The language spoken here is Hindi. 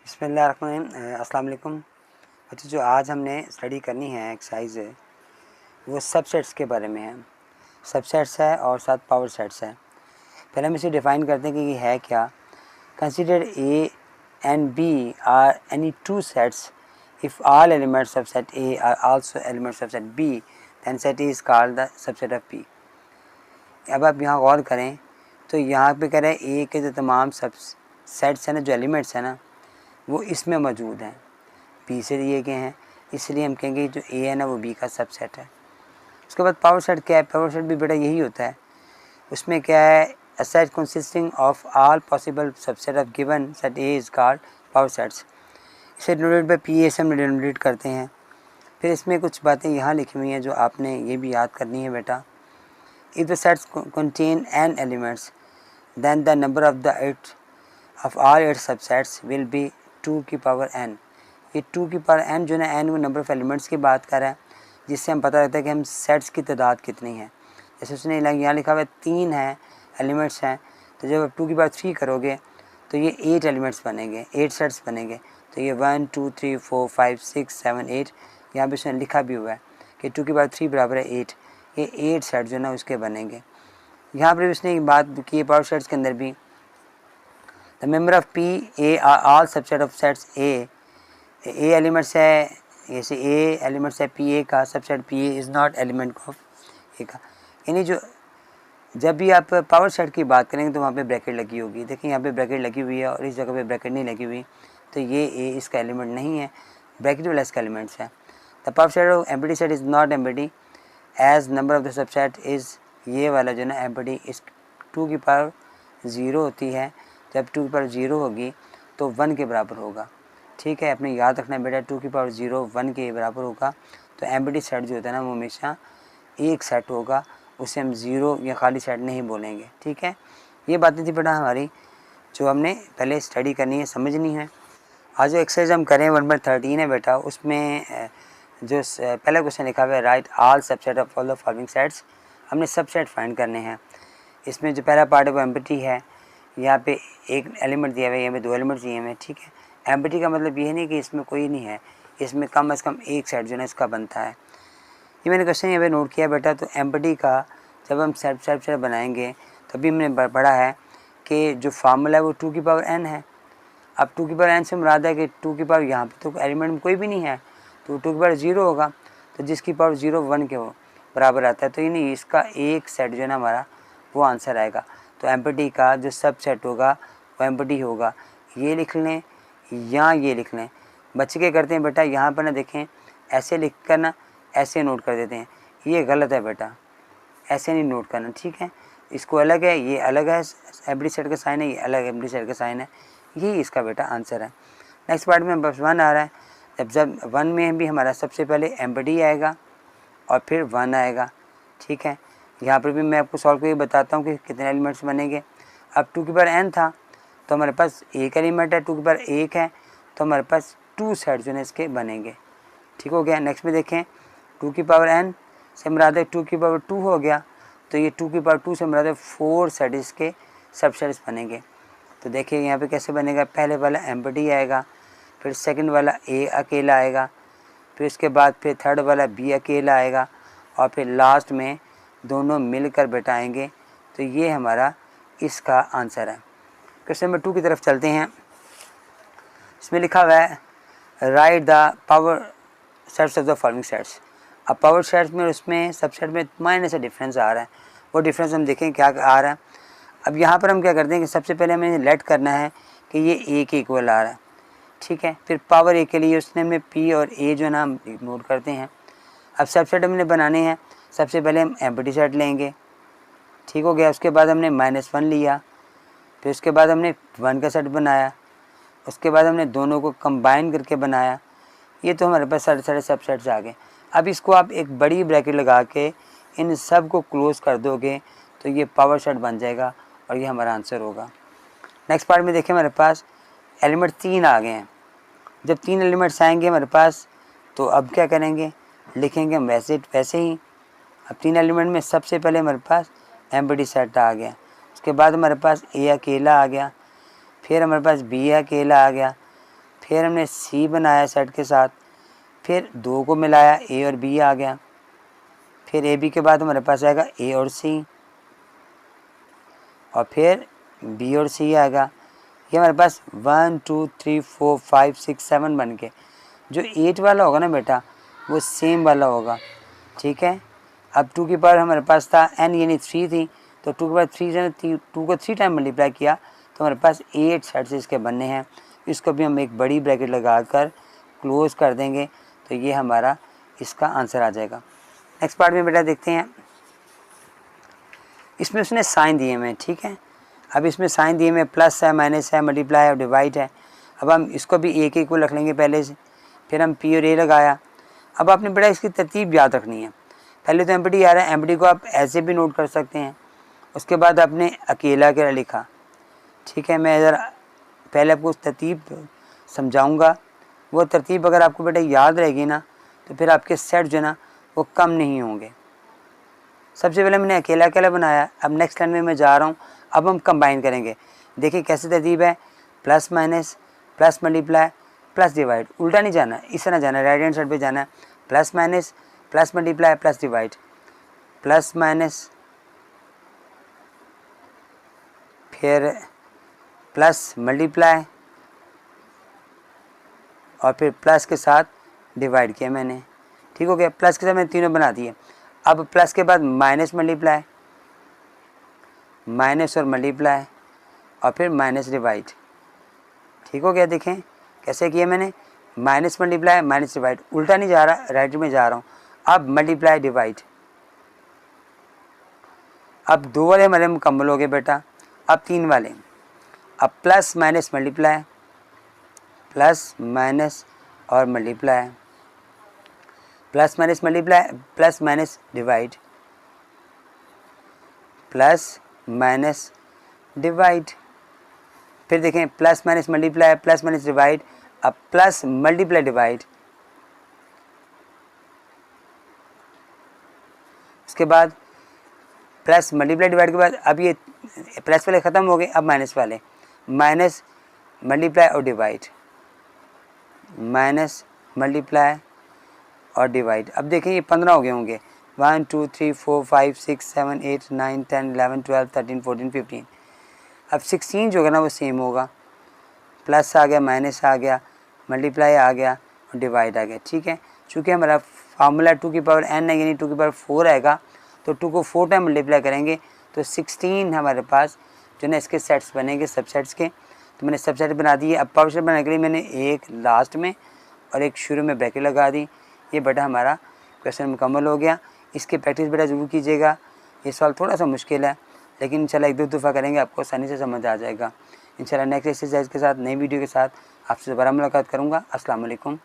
अस्सलाम वालेकुम बच्चों। जो आज हमने स्टडी करनी है एक्सरसाइज है वो सबसेट्स के बारे में है। सबसेट्स है और साथ पावर सेट्स है। पहले हम इसे डिफ़ाइन करते हैं कि ये है क्या। Consider A and B are any two sets if all elements of set A are also elements of set B then set A is called the subset of P. अब आप यहाँ गौर करें तो यहाँ पे कह रहे हैं ए के जो तमाम सब सेट्स हैं ना, जो एलिमेंट्स हैं ना, वो इसमें मौजूद हैं, बी से दिए गए हैं, इसलिए हम कहेंगे जो ए है ना वो बी का सबसेट है। उसके बाद पावर सेट क्या है? पावर सेट भी बेटा यही होता है। उसमें क्या है? A set consisting of all possible subset of given set A is called power sets. इसे डिनोटेड बाय पी ए से हम डिनोटेड करते हैं। फिर इसमें कुछ बातें यहाँ लिखी हुई हैं जो आपने ये भी याद करनी है बेटा। If the sets contain n elements then the number of all its subsets will be 2 की पावर n। ये 2 की पावर n जो है n वो नंबर ऑफ़ एलिमेंट्स की बात कर रहा है, जिससे हम पता लगता है कि हम सेट्स की तादाद कितनी है। जैसे उसने यहाँ लिखा हुआ है 3 है एलिमेंट्स हैं, तो जब आप 2 की पावर 3 करोगे तो ये 8 एलिमेंट्स बनेंगे, 8 सेट्स बनेंगे। तो ये 1 2 3 4 5 6 7 8 यहाँ पे उसने लिखा भी हुआ है कि 2 की पावर 3 बराबर है 8। ये 8 सेट जो है ना उसके बनेंगे। यहाँ पर उसने एक बात की पावर सेट्स के अंदर भी, the member of P A are all subset of sets A elements है, जैसे ए एलिमेंट्स है पी ए का, subset P A is not element of A का। यानी जो जब भी आप पावर सेट की बात करेंगे तो वहाँ पे ब्रैकेट लगी होगी। देखिए यहाँ पे ब्रैकेट लगी हुई है और इस जगह पे ब्रैकेट नहीं लगी हुई, तो ये ए इसका एलिमेंट नहीं है, ब्रैकेट वाला इसका एलिमेंट्स है। The power set of empty set is not empty as number of the subset is, ये वाला जो ना एम्प्टी इस 2 की पावर 0 होती है। जब 2 की पावर 0 होगी तो 1 के बराबर होगा। ठीक है, अपने याद रखना बेटा, 2 की पावर 0 1 के बराबर होगा। तो एम्प्टी सेट जो होता है ना वो हमेशा एक सेट होगा, उसे हम 0 या खाली सेट नहीं बोलेंगे। ठीक है, ये बातें थी बेटा हमारी जो हमने पहले स्टडी करनी है, समझनी है। आज जो एक्सरसाइज हम करें 1/13 है बेटा, उसमें जो पहला क्वेश्चन लिखा हुआ है right all subset of all the following sets. हमने सबसेट फाइंड करने हैं। इसमें जो पहला पार्ट है वो एम्प्टी है। यहाँ पे एक एलिमेंट दिया हुआ है, यहाँ पे 2 एलिमेंट्स दिए हुए हैं। ठीक है, एम्प्टी का मतलब ये नहीं कि इसमें कोई नहीं है, इसमें कम से कम एक सेट जो है इसका बनता है। ये मैंने क्वेश्चन यहाँ पे नोट किया बेटा। तो एम्प्टी का जब हम सेट बनाएंगे तभी हमने पढ़ा है कि जो फार्मूला है वो 2 की पावर n है। अब 2 की पावर n से मुराद है कि 2 की पावर यहाँ पे तो एलिमेंट में कोई भी नहीं है, तो 2 की पावर 0 होगा, तो जिसकी पावर 0 1 के बराबर आता है। तो ये नहीं, इसका एक सेट जो है ना हमारा वो आंसर आएगा। तो एम्प्टी का जो सब सेट होगा वो एम्प्टी होगा। ये लिख लें या ये लिख लें। बच्चे क्या करते हैं बेटा, यहाँ पर ना देखें, ऐसे लिख कर ना ऐसे नोट कर देते हैं, ये गलत है बेटा, ऐसे नहीं नोट करना। ठीक है, इसको अलग है, ये अलग है, एम्प्टी सेट का साइन है, ये अलग एम्प्टी सेट का साइन है। यही इसका बेटा आंसर है। नेक्स्ट पार्ट में बस 1 आ रहा है। जब 1 में भी हमारा सबसे पहले एम्प्टी आएगा और फिर 1 आएगा। ठीक है, यहाँ पर भी मैं आपको सॉल्व करके बताता हूँ कि कितने एलिमेंट्स बनेंगे। अब 2 की पावर n था तो हमारे पास एक एलिमेंट है, 2 की पावर 1 है, तो हमारे पास 2 सेट जो है इसके बनेंगे। ठीक हो गया। नेक्स्ट में देखें, 2 की पावर n से मुराद है 2 की पावर 2 हो गया, तो ये 2 की पावर 2 से मुराद है 4 सेट इसके सबसेट्स बनेंगे। तो देखिए यहाँ पे कैसे बनेगा, पहले वाला एम्प्टी आएगा, फिर सेकंड वाला ए अकेला आएगा, फिर इसके बाद फिर थर्ड वाला बी अकेला आएगा, और फिर लास्ट में दोनों मिलकर बैठाएंगे। तो ये हमारा इसका आंसर है। क्वेश्चन नंबर 2 की तरफ चलते हैं। इसमें लिखा हुआ है right the power sets of the following sets. अब पावर सेट्स में उसमें सबसेट में माइनस से डिफरेंस आ रहा है, वो डिफरेंस हम देखें क्या आ रहा है। अब यहाँ पर हम क्या करते हैं कि सबसे पहले हमें लेट करना है कि ये ए के इक्वल आ रहा है। ठीक है, फिर पावर ए के लिए उसने में पी और ए जो है ना हम नोट करते हैं। अब सबसेट हमने बनाने हैं, सबसे पहले हम एम्प्टी सेट लेंगे। ठीक हो गया, उसके बाद हमने -1 लिया, फिर उसके बाद हमने 1 का सेट बनाया, उसके बाद हमने दोनों को कंबाइन करके बनाया। ये तो हमारे पास सारे सबसेट्स आ गए। अब इसको आप एक बड़ी ब्रैकेट लगा के इन सब को क्लोज कर दोगे तो ये पावर सेट बन जाएगा और ये हमारा आंसर होगा। नेक्स्ट पार्ट में देखें, हमारे पास एलिमेंट 3 आ गए हैं। जब 3 एलिमेंट्स आएंगे हमारे पास तो अब क्या करेंगे, लिखेंगे हम वैसे ही। अब 3 एलिमेंट में सबसे पहले हमारे पास एम्प्टी सेट आ गया, उसके बाद हमारे पास ए अकेला आ गया, फिर हमारे पास बी अकेला आ गया, फिर हमने सी बनाया सेट के साथ, फिर 2 को मिलाया, ए और बी आ गया। फिर ए बी के बाद हमारे पास आएगा ए और सी, और फिर बी और सी आएगा। ये हमारे पास 1 2 3 4 5 6 7 बन के, जो 8 वाला होगा ना बेटा वो सेम वाला होगा, ठीक है। अब 2 की पावर हमारे पास था n यानी 3 थी, तो 2 के बाद 3 से 2 को 3 टाइम मल्टीप्लाई किया तो हमारे पास 8 सेट्स इसके बनने हैं। इसको भी हम एक बड़ी ब्रैकेट लगा कर क्लोज कर देंगे, तो ये हमारा इसका आंसर आ जाएगा। नेक्स्ट पार्ट में बेटा देखते हैं, इसमें उसने साइन दिए हुए हैं, ठीक है। अब इसमें साइन दिए हुए प्लस है, माइनस है, मल्टीप्लाई और डिवाइड है। अब हम इसको भी एक एक को रख लेंगे पहले से, फिर हम पी और ए लगाया। अब आपने बेटा इसकी तरतीब याद रखनी है। पहले तो एम्पटी आ रहा है, एम्पटी को आप ऐसे भी नोट कर सकते हैं। उसके बाद आपने अकेला अकेला लिखा, ठीक है। मैं ज़रा पहले आपको तरतीब समझाऊंगा, वो तरतीब अगर आपको बेटा याद रहेगी ना तो फिर आपके सेट जो है ना वो कम नहीं होंगे। सबसे पहले मैंने अकेला अकेला बनाया। अब नेक्स्ट लाइन में मैं जा रहा हूँ, अब हम कंबाइन करेंगे। देखिए कैसे तरतीब है, plus minus, plus multiply, plus divide. उल्टा नहीं जाना, इस तरह जाना है, राइट हैंड साइड पे जाना है। Plus minus, plus multiply, plus divide, plus minus, फिर प्लस मल्टीप्लाई और फिर प्लस के साथ डिवाइड किया मैंने, ठीक हो गया। प्लस के साथ मैंने तीनों बना दिए। अब प्लस के बाद माइनस मल्टीप्लाई, माइनस और मल्टीप्लाई और फिर माइनस डिवाइड, ठीक हो गया। देखें कैसे किया मैंने, माइनस मल्टीप्लाई माइनस डिवाइड, उल्टा नहीं जा रहा, राइट में जा रहा हूँ। अब मल्टीप्लाई डिवाइड, अब 2 वाले हमारे मुकम्मल हो गए बेटा। अब 3 वाले, अब plus minus multiply, plus minus और multiply, plus minus multiply, plus minus divide, plus minus divide. फिर देखें plus minus multiply, plus minus divide, अब प्लस मल्टीप्लाई डिवाइड, उसके बाद प्लस मल्टीप्लाई डिवाइड के बाद अब ये प्लस वाले ख़त्म हो गए, अब माइनस वाले, माइनस मल्टीप्लाई और डिवाइड, माइनस मल्टीप्लाई और डिवाइड। अब देखें ये 15 हो गए होंगे, 1 2 3 4 5 6 7 8 9 10 11 12 13 14 15। अब 16 जो होगा ना वो सेम होगा, प्लस आ गया, माइनस आ गया, मल्टीप्लाई आ गया और डिवाइड आ गया, ठीक है। चूँकि हमारा फार्मूला 2 की पावर n है यानी 2 की पावर 4 आएगा, तो 2 को 4 टाइम मल्टीप्लाई करेंगे तो 16 हमारे पास जो ना इसके सेट्स बनेंगे, सबसेट्स के। तो मैंने सबसेट बना दिए। अब पावर सेट बनाने के लिए मैंने एक लास्ट में और एक शुरू में ब्रैकेट लगा दी। ये बेटा हमारा क्वेश्चन मुकम्मल हो गया। इसकी प्रैक्टिस बेटा ज़रूर कीजिएगा। ये सवाल थोड़ा सा मुश्किल है, लेकिन इंशाल्लाह 1-2 दफ़ा करेंगे आपको आसानी से समझ आ जाएगा। इंशाल्लाह नेक्स्ट एक्सरसाइज के साथ, नई वीडियो के साथ आपसे दोबारा मुलाकात करूँगा। अस्सलाम वालेकुम।